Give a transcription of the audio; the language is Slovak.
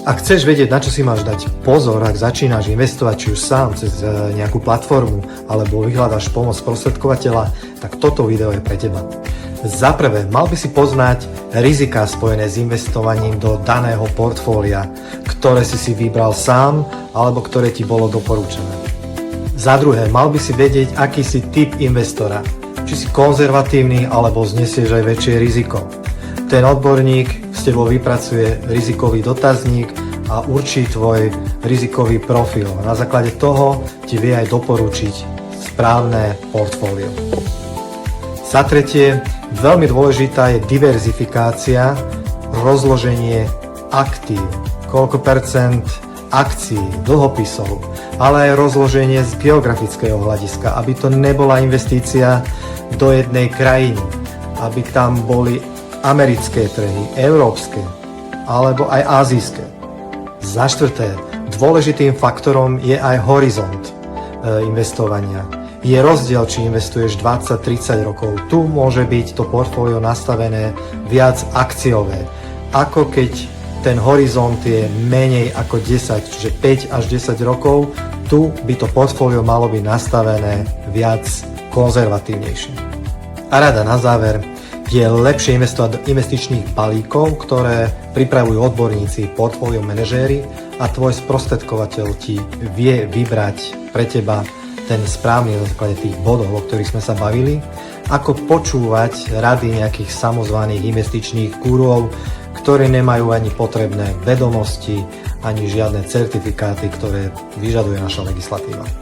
Ak chceš vedieť, na čo si máš dať pozor, ak začínaš investovať, či už sám cez nejakú platformu, alebo vyhľadáš pomoc sprostredkovateľa, tak toto video je pre teba. Za prvé, mal by si poznať riziká spojené s investovaním do daného portfólia, ktoré si vybral sám, alebo ktoré ti bolo doporučené. Za druhé, mal by si vedieť, aký si typ investora, či si konzervatívny, alebo znesieš aj väčšie riziko. Ten odborník s tebou vypracuje rizikový dotazník a určí tvoj rizikový profil. Na základe toho ti vie aj doporučiť správne portfólio. Za tretie, veľmi dôležitá je diverzifikácia, rozloženie aktív, koľko percent akcií, dlhopisov, ale aj rozloženie z geografického hľadiska, aby to nebola investícia do jednej krajiny, aby tam boli americké trhy, európske alebo aj azijské. Za štvrté, dôležitým faktorom je aj horizont investovania. Je rozdiel, či investuješ 20-30 rokov. Tu môže byť to portfólio nastavené viac akciové, ako keď ten horizont je menej ako 10, čiže 5 až 10 rokov. Tu by to portfólio malo byť nastavené viac konzervatívnejšie. A rada na záver, je lepšie investovať do investičných balíkov, ktoré pripravujú odborníci, portfólio manažéri a tvoj sprostredkovateľ ti vie vybrať pre teba ten správny na základe tých bodov, o ktorých sme sa bavili, ako počúvať rady nejakých samozvaných investičných gurúov, ktorí nemajú ani potrebné vedomosti, ani žiadne certifikáty, ktoré vyžaduje naša legislatíva.